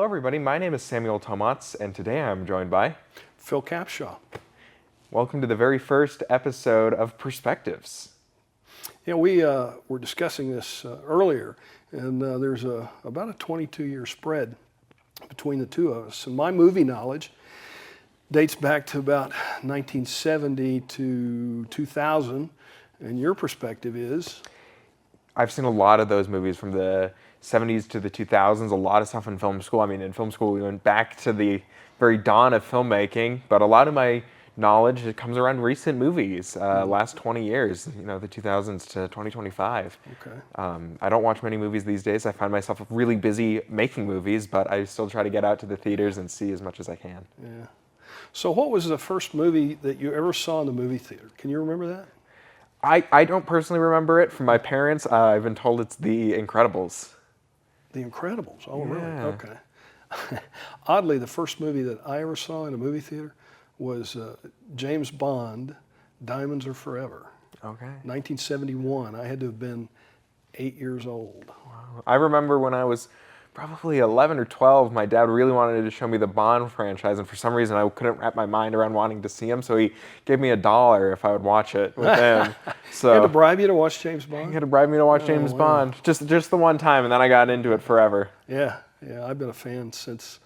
everybody. My name is Samuel Tomatz, and today I'm joined by Phil Capshaw. Welcome to the very first episode of Perspectives. Yeah, we were discussing this earlier, and there's about a 22-year spread between the two of us. And my movie knowledge dates back to about 1970 to 2000, and your perspective is? I've seen a lot of those movies from the 70s to the 2000s, a lot of stuff in film school. I mean, in film school, we went back to the very dawn of filmmaking, but a lot of my knowledge it comes around recent movies, last 20 years, the 2000s to 2025. Okay. I don't watch many movies these days. I find myself really busy making movies, but I still try to get out to the theaters and see as much as I can. Yeah. So what was the first movie that you ever saw in the movie theater? Can you remember that? I don't personally remember it from my parents. I've been told it's The Incredibles. The Incredibles. Oh, Yeah. really? Okay. Oddly, the first movie that I ever saw in a movie theater was James Bond, Diamonds Are Forever. Okay. 1971. I had to have been 8 years old. Wow. I remember when I was probably 11 or 12, my dad really wanted to show me the Bond franchise, and for some reason I couldn't wrap my mind around wanting to see him, so he gave me $1 if I would watch it with him. So He had to bribe you to watch James Bond? he had to bribe me to watch James Bond, just the one time, and then I got into it forever. Yeah, I've been a fan since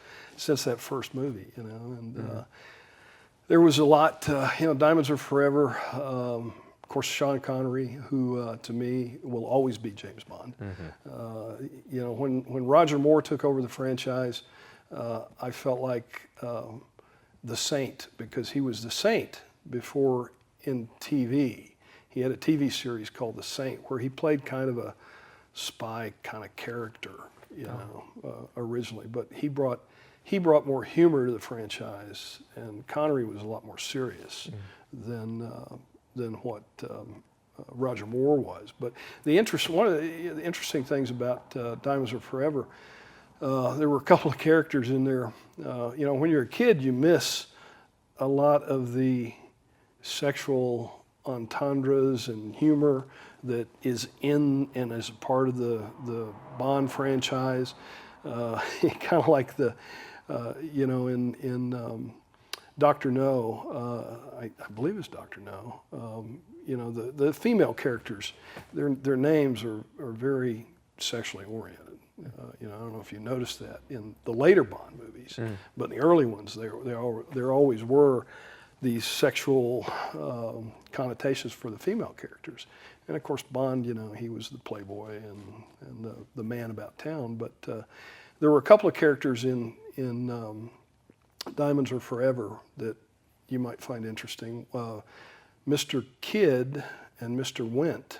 that first movie, and there was a lot, Diamonds Are Forever, of course, Sean Connery, who to me will always be James Bond. When Roger Moore took over the franchise, I felt like the Saint, because he was the Saint before in TV. He had a TV series called The Saint, where he played kind of a spy kind of character, originally. But he brought more humor to the franchise, and Connery was a lot more serious than what Roger Moore was. But one of the interesting things about Diamonds Are Forever, there were a couple of characters in there. When you're a kid, you miss a lot of the sexual entendres and humor that is in and is a part of the Bond franchise. Kind of like in Dr. No, I believe it's Dr. No. The female characters, their names are very sexually oriented. I don't know if you noticed that in the later Bond movies, but in the early ones, there always were these sexual connotations for the female characters. And of course, Bond, he was the playboy and the man about town. But there were a couple of characters in Diamonds Are Forever that you might find interesting. Mr. Kidd and Mr. Went.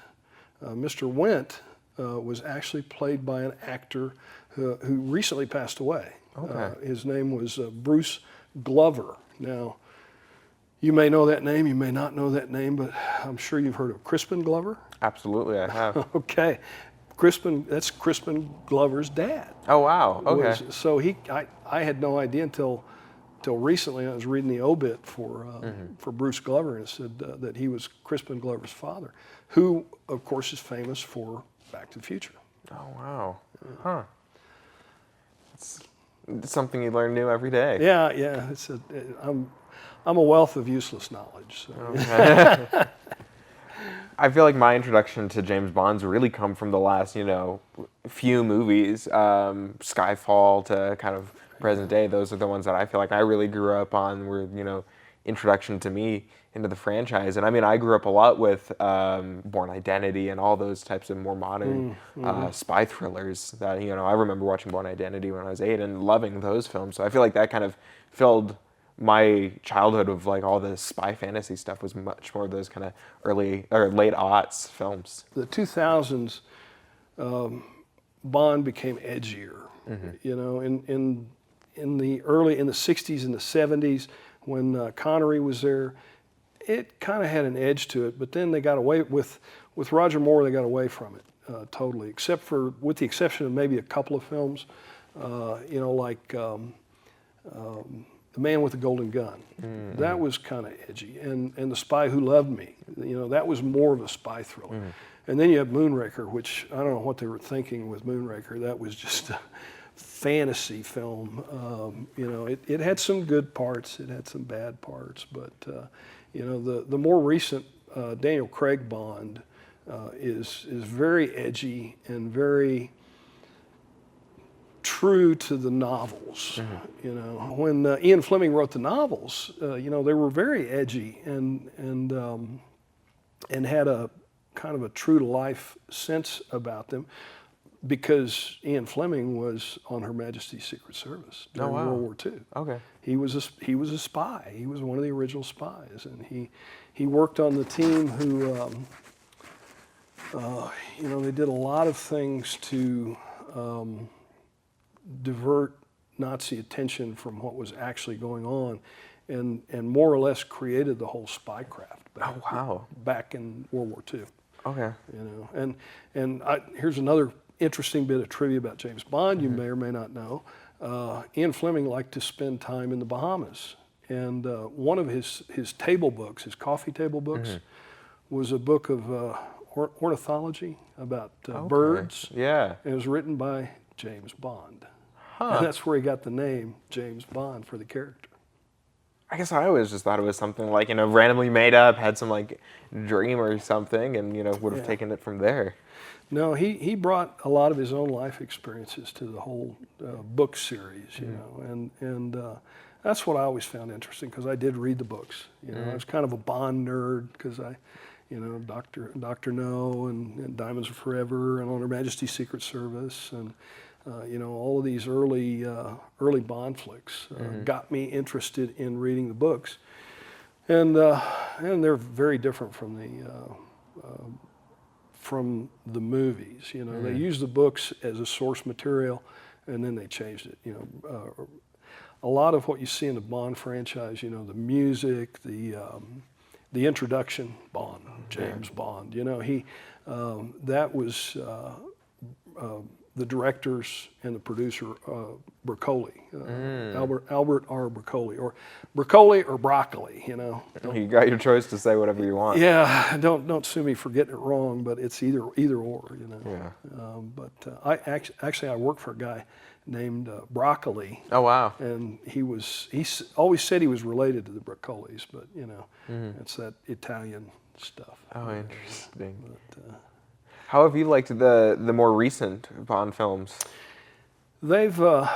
Mr. Went was actually played by an actor who recently passed away. Okay. His name was Bruce Glover. Now, you may know that name, you may not know that name, but I'm sure you've heard of Crispin Glover. Absolutely, I have. Okay. That's Crispin Glover's dad. Oh, wow. Okay. So I had no idea until recently. I was reading the obit for Bruce Glover, and it said that he was Crispin Glover's father, who, of course, is famous for Back to the Future. Oh, wow. Huh. It's something you learn new every day. Yeah. I'm a wealth of useless knowledge. So. Okay. I feel like my introduction to James Bond's really come from the last, few movies, Skyfall to kind of present day. Those are the ones that I feel like I really grew up on, were, introduction to me into the franchise. And I mean, I grew up a lot with Bourne Identity and all those types of more modern spy thrillers that, I remember watching Bourne Identity when I was 8 and loving those films. So I feel like that kind of filled my childhood of like all the spy fantasy stuff was much more of those kind of early or late aughts films. The 2000s, Bond became edgier. In the 60s and the 70s, when Connery was there, it kind of had an edge to it. But then they got away with Roger Moore. They got away from it totally, with the exception of maybe a couple of films, like. The Man with the Golden Gun. Mm-hmm. That was kind of edgy. And The Spy Who Loved Me, that was more of a spy thriller. Mm-hmm. And then you have Moonraker, which I don't know what they were thinking with Moonraker. That was just fantasy film. It had some good parts, it had some bad parts, but the more recent Daniel Craig Bond is very edgy and very true to the novels. When Ian Fleming wrote the novels, they were very edgy and had a kind of a true to life sense about them, because Ian Fleming was on Her Majesty's Secret Service during World War II. Okay. He was a spy. He was one of the original spies, and he worked on the team who they did a lot of things to divert Nazi attention from what was actually going on, and more or less created the whole spycraft back in World War II. Okay. Here's another interesting bit of trivia about James Bond you may or may not know. Ian Fleming liked to spend time in the Bahamas, and one of his table books, his coffee table books, was a book of ornithology about birds. Yeah. And it was written by James Bond. Huh. And that's where he got the name James Bond for the character. I guess I always just thought it was something like, randomly made up, had some like dream or something, and would have taken it from there. No, he brought a lot of his own life experiences to the whole book series, and that's what I always found interesting, because I did read the books. I was kind of a Bond nerd, because Dr. No and Diamonds Are Forever and On Her Majesty's Secret Service and all of these early Bond flicks got me interested in reading the books, and they're very different from the movies. They use the books as a source material, and then they changed it. A lot of what you see in the Bond franchise, the music, the introduction, Bond, James Bond. That was the directors and the producer, Broccoli, Albert R. Broccoli, or Broccoli or Broccoli. You got your choice to say whatever you want. Yeah, don't sue me for getting it wrong, but it's either or. Yeah. I actually worked for a guy named Broccoli. Oh wow. And he always said he was related to the Broccolis, but it's that Italian stuff. Oh, interesting. But, how have you liked the more recent Bond films? They've, like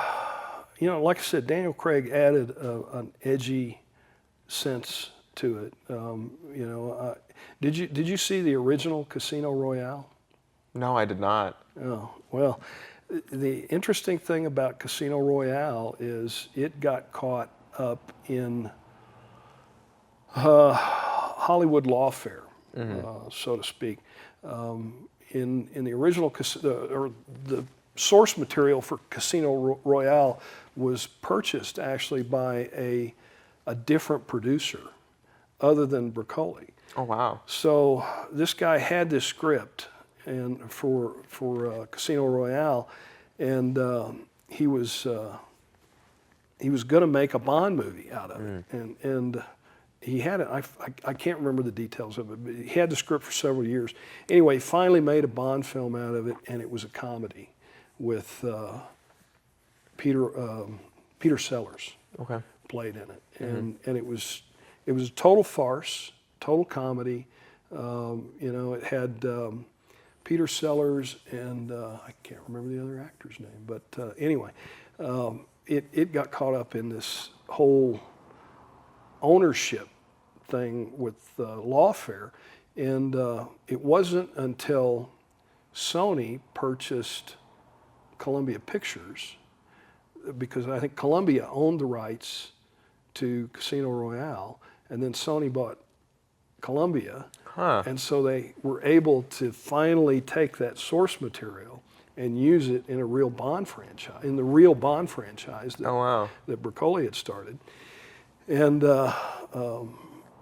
I said, Daniel Craig added an edgy sense to it. Did you see the original Casino Royale? No, I did not. Oh, well, the interesting thing about Casino Royale is it got caught up in Hollywood lawfare, so to speak. In the original, or the source material for Casino Royale was purchased actually by a different producer other than Broccoli. Oh wow. So this guy had this script and for Casino Royale, and he was going to make a Bond movie out of it, and he had it. I can't remember the details of it, but he had the script for several years. Anyway, he finally made a Bond film out of it, and it was a comedy with Peter Sellers played in it, and it was a total farce, total comedy. It had Peter Sellers and I can't remember the other actor's name, but anyway, it got caught up in this whole ownership thing with lawfare, and it wasn't until Sony purchased Columbia Pictures, because I think Columbia owned the rights to Casino Royale, and then Sony bought Columbia, and so they were able to finally take that source material and use it in a real Bond franchise, that Broccoli had started. And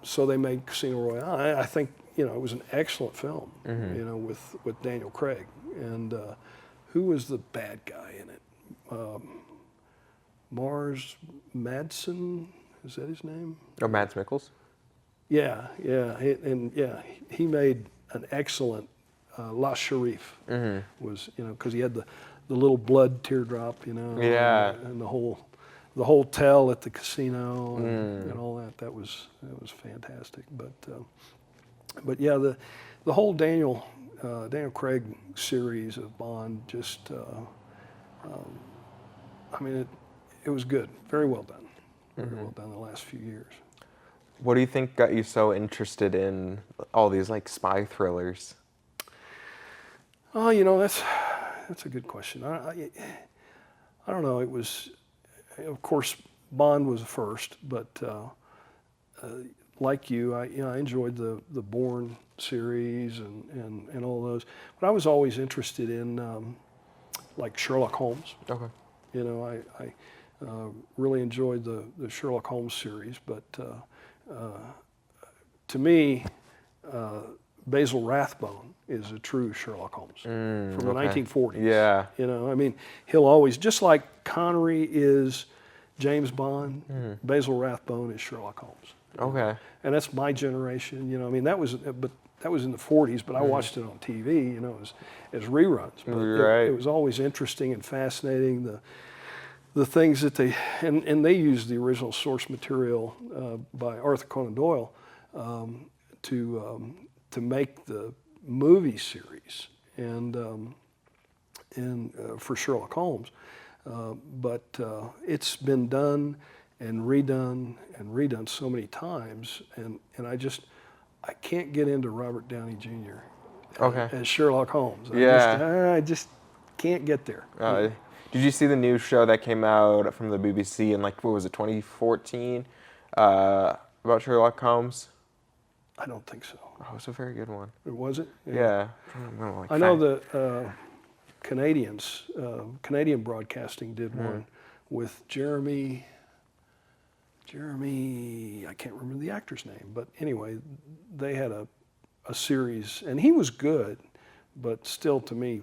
so they made Casino Royale. I think it was an excellent film, with Daniel Craig. And who was the bad guy in it? Mars Madsen, is that his name? Oh, Mads Mikkelsen? Yeah. He made an excellent La Sharif. Was because he had little blood teardrop, Yeah. and the whole tell at the casino and all that. That was fantastic. But yeah, the whole Daniel Craig series of Bond just, I mean, it was good. Very well done. Very well done the last few years. What do you think got you so interested in all these like spy thrillers? Oh, that's a good question. I don't know. It was, of course, Bond was the first, but like you, I enjoyed the Bourne series and all those. But I was always interested in like Sherlock Holmes. Okay. I really enjoyed the Sherlock Holmes series, but to me, Basil Rathbone is a true Sherlock Holmes from the 1940s. Yeah. He'll always, just like Connery is James Bond, Basil Rathbone is Sherlock Holmes. Okay. And that's my generation. That was in the 40s, but I watched it on TV, as reruns. But Right. it was always interesting and fascinating. The things that they used the original source material by Arthur Conan Doyle to make the movie series and for Sherlock Holmes, but it's been done and redone so many times, and I can't get into Robert Downey Jr. As Sherlock Holmes. I just can't get there. Did you see the new show that came out from the BBC in 2014 about Sherlock Holmes? I don't think so. Oh, it was a very good one. Was it? Yeah. I know the Canadian Broadcasting did one with Jeremy, I can't remember the actor's name, but anyway, they had a series, and he was good, but still to me,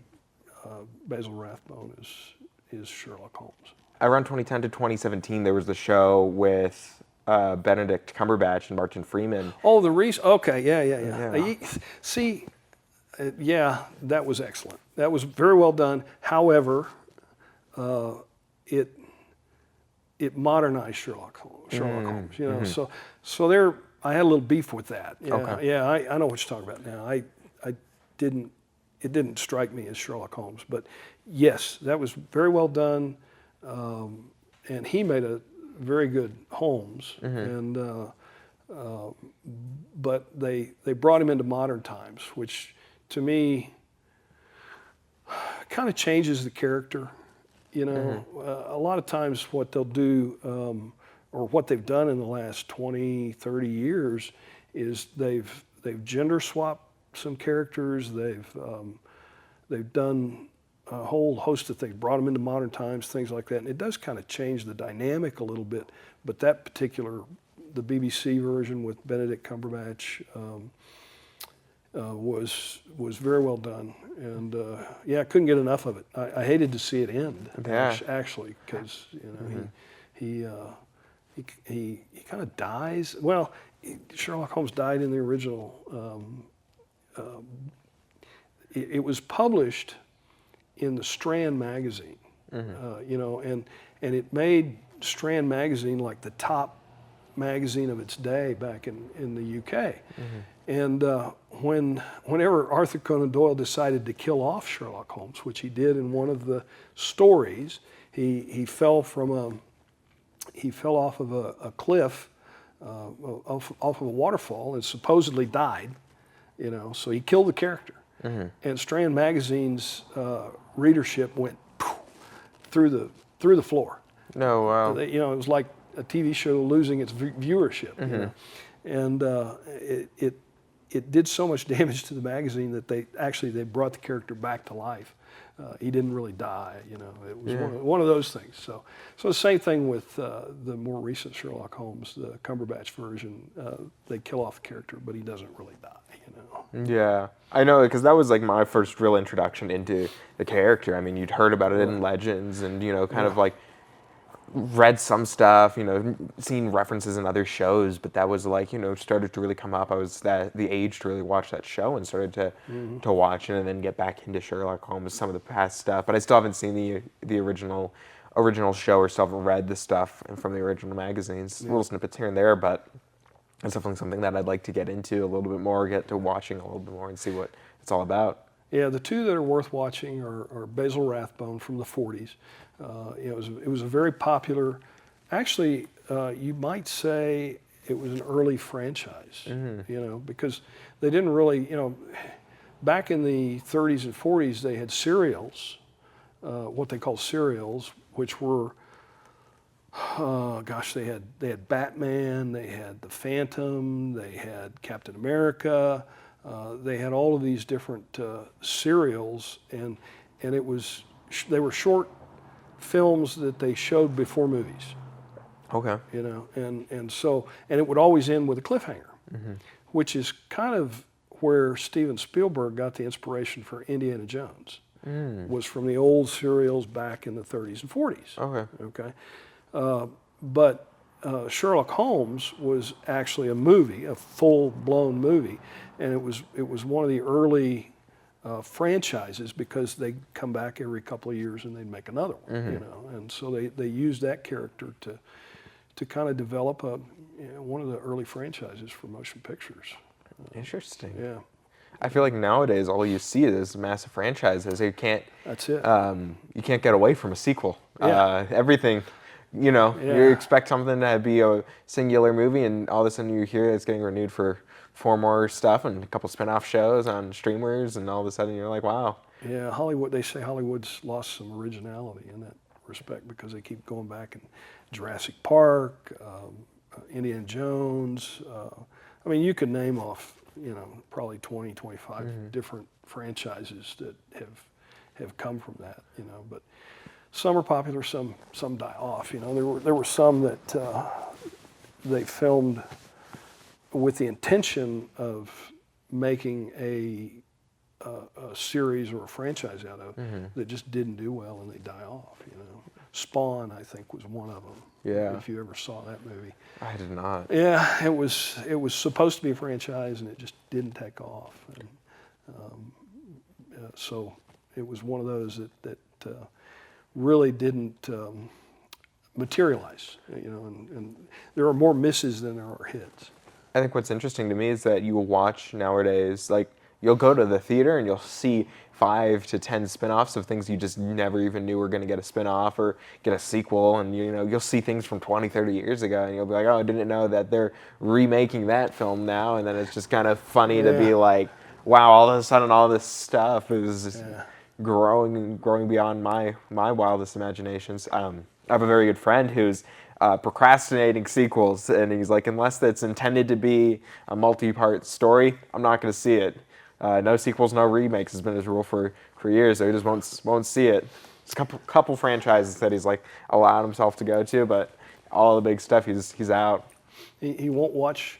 Basil Rathbone is Sherlock Holmes. Around 2010 to 2017, there was the show with Benedict Cumberbatch and Martin Freeman. Oh, okay, yeah. See, that was excellent. That was very well done. However, it modernized Sherlock Holmes. So there, I had a little beef with that. I know what you're talking about now. It didn't strike me as Sherlock Holmes, but yes, that was very well done, and he made a very good Holmes, but they brought him into modern times, which to me kind of changes the character. A lot of times what they'll do, or what they've done in the last 20, 30 years, is they've gender swapped some characters. They've done a whole host of things, brought them into modern times, things like that, and it does kind of change the dynamic a little bit. But that particular, the BBC version with Benedict Cumberbatch, was very well done, and I couldn't get enough of it. I hated to see it end, actually, because he kind of dies. Well, Sherlock Holmes died in the original. It was published in the Strand magazine, and it made Strand magazine like the top magazine of its day back in the UK. And whenever Arthur Conan Doyle decided to kill off Sherlock Holmes, which he did in one of the stories, he fell off of a cliff, off of a waterfall, and supposedly died. So he killed the character. And Strand magazine's readership went through the floor. No, wow. It was like a TV show losing its viewership. And it did so much damage to the magazine that they brought the character back to life. He didn't really die. It was one of those things. So the same thing with the more recent Sherlock Holmes, the Cumberbatch version. They kill off the character, but he doesn't really die. Yeah, I know, because that was like my first real introduction into the character. I mean, you'd heard about it in legends, and kind of like read some stuff, seen references in other shows, but that was like, started to really come up. I was the age to really watch that show and started to watch it and then get back into Sherlock Holmes, some of the past stuff. But I still haven't seen the original show or still haven't read the stuff from the original magazines. Little snippets here and there, but it's definitely something that I'd like to get into a little bit more, get to watching a little bit more and see what it's all about. Yeah, the two that are worth watching are Basil Rathbone from the 40s. It was a very popular, actually, you might say it was an early franchise, because they didn't really, back in the 30s and 40s, they had serials, what they call serials, which were, they had Batman, they had the Phantom, they had Captain America, they had all of these different serials, and they were short films that they showed before movies. Okay. And it would always end with a cliffhanger, which is kind of where Steven Spielberg got the inspiration for Indiana Jones. Was from the old serials back in the 30s and 40s. Okay. But Sherlock Holmes was actually a movie, a full-blown movie, and it was one of the early franchises because they'd come back every couple of years and they'd make another one, and so they used that character to kind of develop one of the early franchises for motion pictures. Interesting. Yeah. I feel like nowadays all you see is massive franchises. That's it. You can't get away from a sequel. Yeah. Everything, you expect something to be a singular movie, and all of a sudden you hear it's getting renewed for 4 more stuff and a couple spin-off shows on streamers, and all of a sudden you're like, wow. Yeah, they say Hollywood's lost some originality in that respect because they keep going back and Jurassic Park, Indiana Jones. I mean, you could name off, probably 20, 25 different franchises that have come from that, but some are popular, some die off. There were some that they filmed with the intention of making a series or a franchise out of that just didn't do well and they die off. Spawn, I think, was one of them. Yeah. If you ever saw that movie. I did not. Yeah, it was supposed to be a franchise and it just didn't take off. And, so it was one of those that really didn't materialize. And there are more misses than there are hits. I think what's interesting to me is that you will watch nowadays, like, you'll go to the theater and you'll see 5 to 10 spin-offs of things you just never even knew were going to get a spin-off or get a sequel, and you'll see things from 20, 30 years ago and you'll be like, oh, I didn't know that they're remaking that film now, and then it's just kind of funny to be like, wow, all of a sudden all this stuff is growing beyond my wildest imaginations. I have a very good friend who's procrastinating sequels, and he's like, unless it's intended to be a multi-part story, I'm not going to see it. No sequels, no remakes has been his rule for years, so he just won't see it. There's a couple franchises that he's like allowed himself to go to, but all the big stuff he's out. He won't watch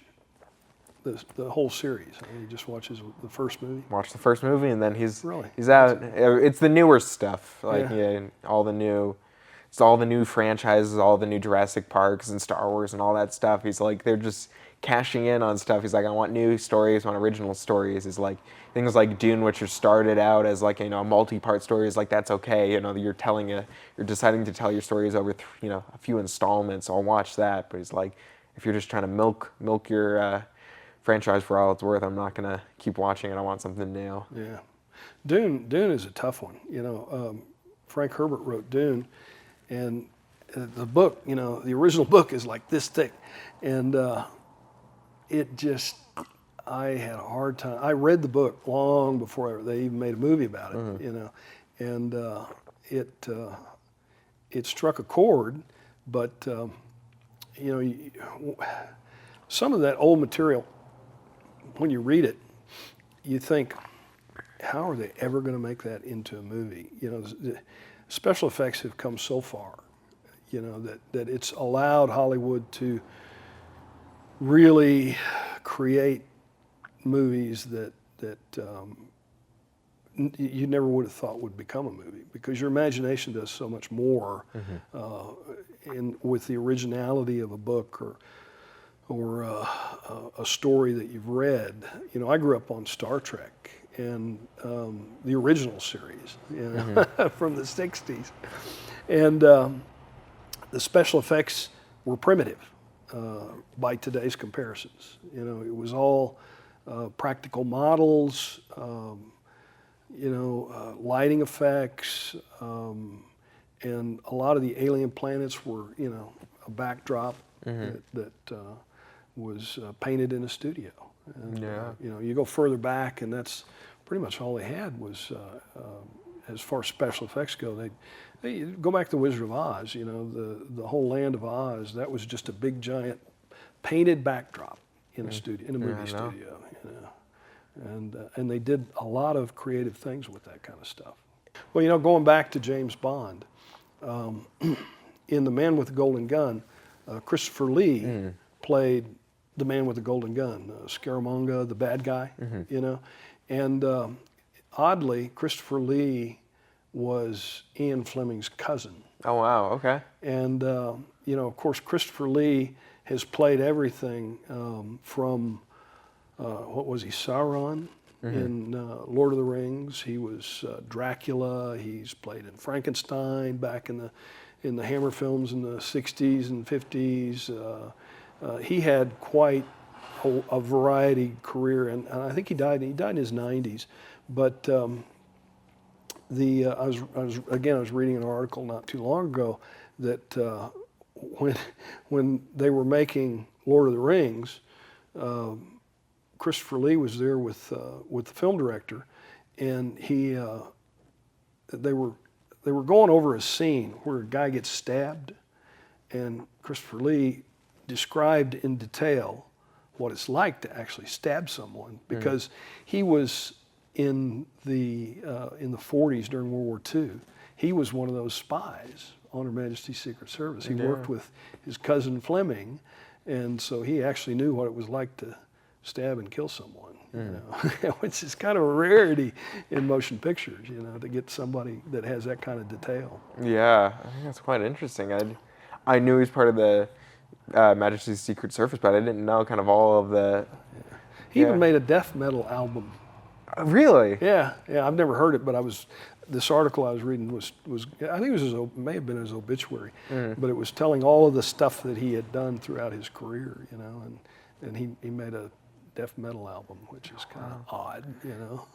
the whole series. He just watches the first movie. Watch the first movie and then he's Really? out. It's the newer stuff, like all the new franchises, all the new Jurassic Parks and Star Wars and all that stuff. He's like, they're just cashing in on stuff. He's like, I want new stories, I want original stories. He's like, things like Dune, which are started out as like, a multi-part story, is like, that's okay. You're deciding to tell your stories over, a few installments. I'll watch that. But he's like, if you're just trying to milk your franchise for all it's worth, I'm not gonna keep watching it. I want something new. Yeah, Dune is a tough one. Frank Herbert wrote Dune, and the book, the original book is like this thick, and I had a hard time. I read the book long before they even made a movie about it, and it struck a chord, but some of that old material, when you read it, you think, how are they ever going to make that into a movie? Special effects have come so far, that it's allowed Hollywood to really create movies that you never would have thought would become a movie, because your imagination does so much more with the originality of a book or a story that you've read. You know, I grew up on Star Trek and the original series, you know, from the 60s. And the special effects were primitive by today's comparisons. You know, it was all practical models, you know, lighting effects, and a lot of the alien planets were, you know, a backdrop that was painted in a studio. And, you know, you go further back, and that's pretty much all they had was, as far as special effects go, they go back to Wizard of Oz. You know, the whole land of Oz, that was just a big giant painted backdrop in a studio, in a movie studio. You know, and they did a lot of creative things with that kind of stuff. Well, you know, going back to James Bond, in The Man with the Golden Gun, Christopher Lee played the man with the golden gun, Scaramanga, the bad guy, you know. And oddly, Christopher Lee was Ian Fleming's cousin. Oh, wow, okay. And, you know, of course, Christopher Lee has played everything from, what was he, Sauron in Lord of the Rings. He was Dracula. He's played in Frankenstein back in the Hammer films in the 60s and 50s. He had quite a variety career, and I think he died in his 90s. But I was reading an article not too long ago that when they were making Lord of the Rings, Christopher Lee was there with the film director, and they were going over a scene where a guy gets stabbed, and Christopher Lee described in detail what it's like to actually stab someone, because he was in the 40s during World War II. He was one of those spies on Her Majesty's Secret Service. He worked with his cousin Fleming, and so he actually knew what it was like to stab and kill someone, you know, which is kind of a rarity in motion pictures, you know, to get somebody that has that kind of detail. Yeah, I think that's quite interesting. I knew he was part of the Majesty's Secret Service, but I didn't know kind of all of the... He even made a death metal album. Really? Yeah, I've never heard it, but this article I was reading was I think it was may have been his obituary, but it was telling all of the stuff that he had done throughout his career, you know, and he made a death metal album, which is kind of odd, you know.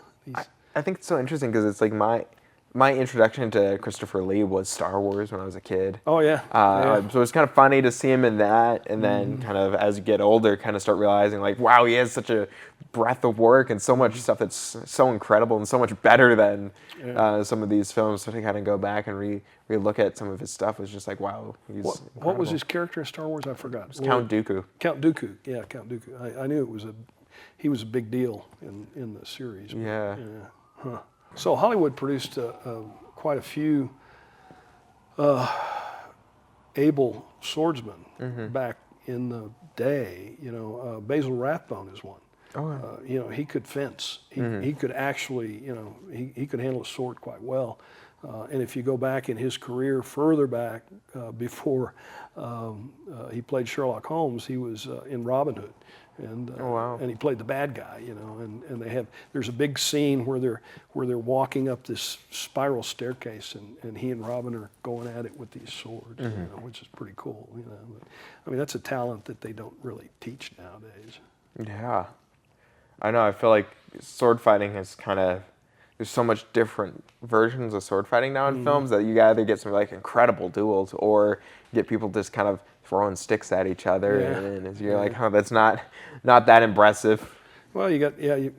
I think it's so interesting because it's like my introduction to Christopher Lee was Star Wars when I was a kid. Oh, yeah. So it's kind of funny to see him in that, and then kind of as you get older, kind of start realizing like, wow, he has such a breadth of work and so much stuff that's so incredible and so much better than some of these films. So to kind of go back and re-look at some of his stuff was just like, wow, he's what was his character in Star Wars? I forgot. It was Count Dooku. Count Dooku, yeah, Count Dooku. I knew he was a big deal in the series. Yeah. Huh. So Hollywood produced quite a few able swordsmen back in the day. You know, Basil Rathbone is one. Oh, yeah. You know, he could fence. He could actually, you know, he could handle a sword quite well. And if you go back in his career further back, before he played Sherlock Holmes, he was in Robin Hood. And and he played the bad guy, you know, and there's a big scene where they're walking up this spiral staircase, and he and Robin are going at it with these swords, you know, which is pretty cool, you know. But, I mean, that's a talent that they don't really teach nowadays. Yeah, I know. I feel like sword fighting is kind of, there's so much different versions of sword fighting now in films that you either get some like incredible duels or get people just kind of throwing sticks at each other, and you're like, oh, that's not that impressive. Well,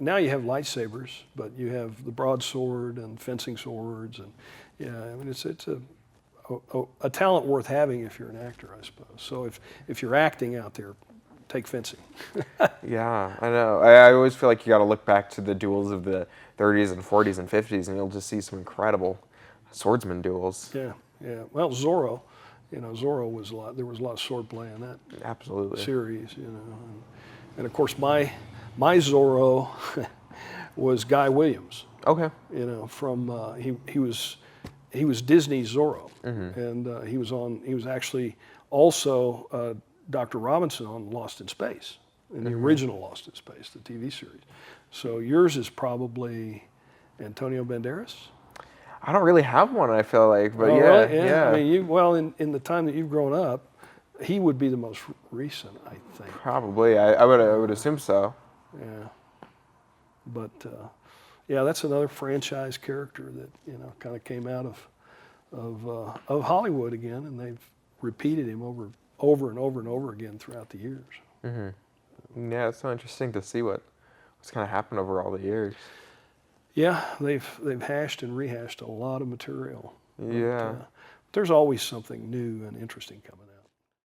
now you have lightsabers, but you have the broadsword and fencing swords, and I mean it's a talent worth having if you're an actor, I suppose. So if you're acting out there, take fencing. Yeah, I know. I always feel like you got to look back to the duels of the 30s and 40s and 50s, and you'll just see some incredible swordsman duels. Yeah. Well, Zorro. You know, Zorro was there was a lot of swordplay in that series, you know. And of course, my Zorro was Guy Williams. Okay. You know, from he was Disney's Zorro, and he was actually also Dr. Robinson on Lost in Space, in the original Lost in Space, the TV series. So yours is probably Antonio Banderas. I don't really have one, I feel like, but Oh, yeah, really? yeah. I mean, in the time that you've grown up, he would be the most recent, I think. Probably. I would assume so. Yeah. But yeah, that's another franchise character that kind of came out of Hollywood again, and they've repeated him over and over and over again throughout the years. Yeah, it's so interesting to see what's kind of happened over all the years. Yeah, they've hashed and rehashed a lot of material. Yeah. But there's always something new and interesting coming.